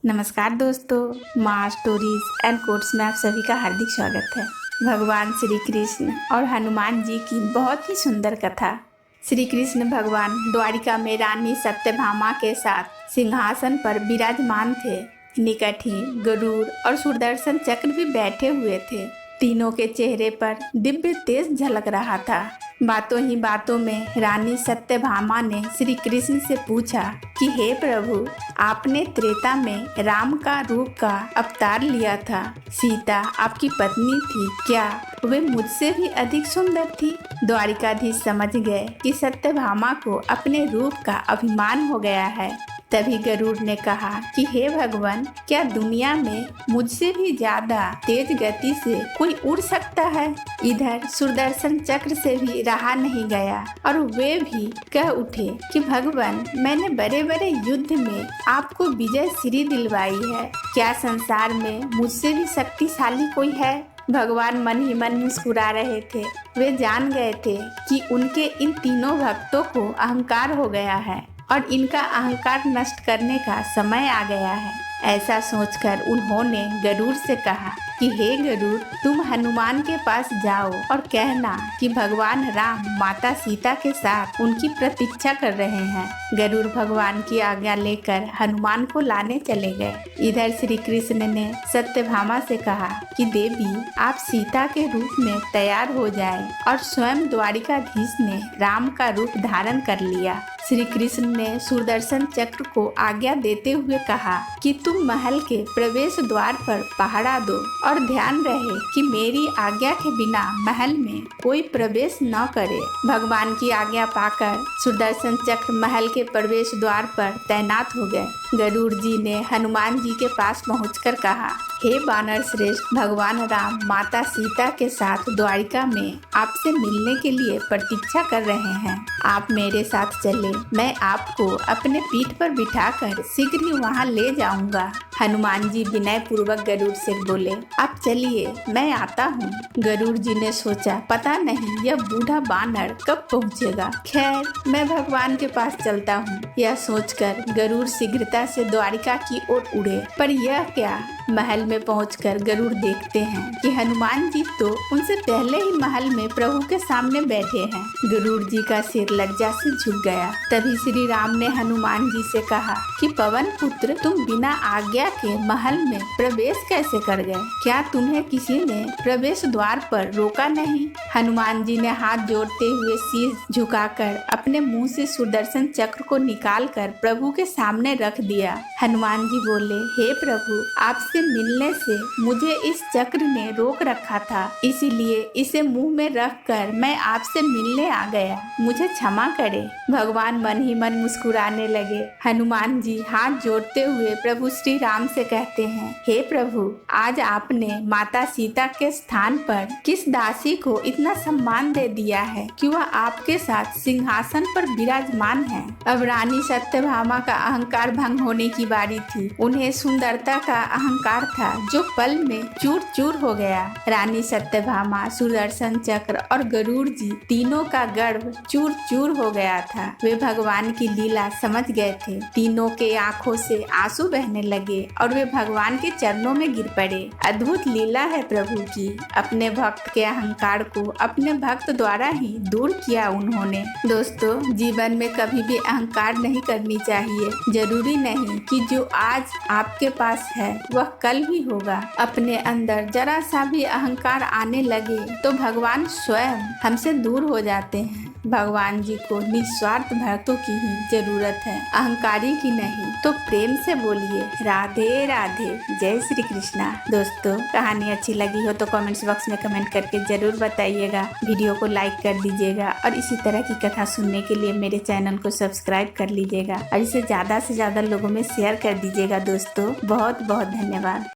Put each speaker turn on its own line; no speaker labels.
नमस्कार दोस्तों, माँ स्टोरीज एंड कोट्स में आप सभी का हार्दिक स्वागत है। भगवान श्री कृष्ण और हनुमान जी की बहुत ही सुंदर कथा। श्री कृष्ण भगवान द्वारिका में रानी सत्यभामा के साथ सिंहासन पर विराजमान थे। निकट ही गरुड़ और सुदर्शन चक्र भी बैठे हुए थे। तीनों के चेहरे पर दिव्य तेज झलक रहा था। बातों ही बातों में रानी सत्यभामा ने श्री कृष्ण से पूछा कि हे प्रभु, आपने त्रेता में राम का रूप का अवतार लिया था। सीता आपकी पत्नी थी, क्या वे मुझसे भी अधिक सुंदर थी? द्वारिकाधीश समझ गए कि सत्यभामा को अपने रूप का अभिमान हो गया है। तभी गरुड़ ने कहा कि हे भगवान, क्या दुनिया में मुझसे भी ज्यादा तेज गति से कोई उड़ सकता है? इधर सुदर्शन चक्र से भी रहा नहीं गया और वे भी कह उठे कि भगवान, मैंने बड़े बड़े युद्ध में आपको विजय श्री दिलवाई है। क्या संसार में मुझसे भी शक्तिशाली कोई है? भगवान मन ही मन मुस्कुरा रहे थे। वे जान गए थे कि उनके इन तीनों भक्तों को अहंकार हो गया है और इनका अहंकार नष्ट करने का समय आ गया है। ऐसा सोचकर उन्होंने गरुड़ से कहा कि हे गरुड़, तुम हनुमान के पास जाओ और कहना कि भगवान राम माता सीता के साथ उनकी प्रतीक्षा कर रहे हैं। गरुड़ भगवान की आज्ञा लेकर हनुमान को लाने चले गए। इधर श्री कृष्ण ने सत्यभामा से कहा कि देवी, आप सीता के रूप में तैयार हो जाएं। और स्वयं द्वारिकाधीश ने राम का रूप धारण कर लिया। श्री कृष्ण ने सुदर्शन चक्र को आज्ञा देते हुए कहा कि तुम महल के प्रवेश द्वार पर पहरा दो और ध्यान रहे कि मेरी आज्ञा के बिना महल में कोई प्रवेश न करे। भगवान की आज्ञा पाकर सुदर्शन चक्र महल के प्रवेश द्वार पर तैनात हो गए। गरुड़ जी ने हनुमान जी के पास पहुंचकर कहा, हे बानर श्रेष्ठ, भगवान राम माता सीता के साथ द्वारिका में आपसे मिलने के लिए प्रतीक्षा कर रहे हैं। आप मेरे साथ चले, मैं आपको अपने पीठ पर बिठाकर शीघ्र ही वहां ले जाऊंगा। हनुमान जी विनय पूर्वक गरुड़ से बोले, आप चलिए, मैं आता हूँ। गरुड़ जी ने सोचा, पता नहीं यह बूढ़ा बानर कब पहुँचेगा। खैर, मैं भगवान के पास चलता हूँ। यह सोचकर गरुड़ शीघ्रता से द्वारिका की ओर उड़े। पर यह क्या, महल में पहुंचकर गरुड़ देखते हैं कि हनुमान जी तो उनसे पहले ही महल में प्रभु के सामने बैठे हैं। गरुड़ जी का सिर लज्जा से झुक गया। तभी श्री राम ने हनुमान जी से कहा कि पवन पुत्र, तुम बिना आज्ञा के महल में प्रवेश कैसे कर गए? क्या तुम्हें किसी ने प्रवेश द्वार पर रोका नहीं? हनुमान जी ने हाथ जोड़ते हुए शीश झुकाकर अपने मुंह से सुदर्शन चक्र को निकालकर प्रभु के सामने रख दिया। हनुमान जी बोले, हे प्रभु, आपसे मिलने से मुझे इस चक्र ने रोक रखा था, इसीलिए इसे मुंह में रखकर मैं आपसे मिलने आ गया। मुझे क्षमा करें। भगवान मन ही मन मुस्कुराने लगे। हनुमान जी हाथ जोड़ते हुए प्रभु श्री राम से कहते हैं, हे प्रभु, आज आपने माता सीता के स्थान पर किस दासी को इतना सम्मान दे दिया है कि वह आपके साथ सिंहासन पर विराजमान है। अब रानी सत्यभामा का अहंकार भंग होने की बारी थी। उन्हें सुंदरता का अहंकार था जो पल में चूर चूर हो गया। रानी सत्यभामा, सुदर्शन चक्र और गरुड़ जी तीनों का गर्व चूर चूर हो गया था। वे भगवान की लीला समझ गए थे। तीनों के आंखों से आंसू बहने लगे और वे भगवान के चरणों में गिर पड़े। अद्भुत लीला है प्रभु की। अपने भक्त के अहंकार को अपने भक्त द्वारा ही दूर किया उन्होंने। दोस्तों, जीवन में कभी भी अहंकार नहीं करनी चाहिए। जरूरी नहीं कि जो आज आपके पास है वह कल भी होगा। अपने अंदर जरा सा भी अहंकार आने लगे तो भगवान स्वयं हमसे दूर हो जाते हैं। भगवान जी को निस्वार्थ भक्तों की ही जरूरत है, अहंकारी की नहीं। तो प्रेम से बोलिए, राधे राधे, जय श्री कृष्णा। दोस्तों, कहानी अच्छी लगी हो तो कमेंट्स बॉक्स में कमेंट करके जरूर बताइएगा। वीडियो को लाइक कर दीजिएगा और इसी तरह की कथा सुनने के लिए मेरे चैनल को सब्सक्राइब कर लीजिएगा और इसे ज्यादा से ज्यादा लोगों में शेयर कर दीजिएगा। दोस्तों, बहुत बहुत धन्यवाद।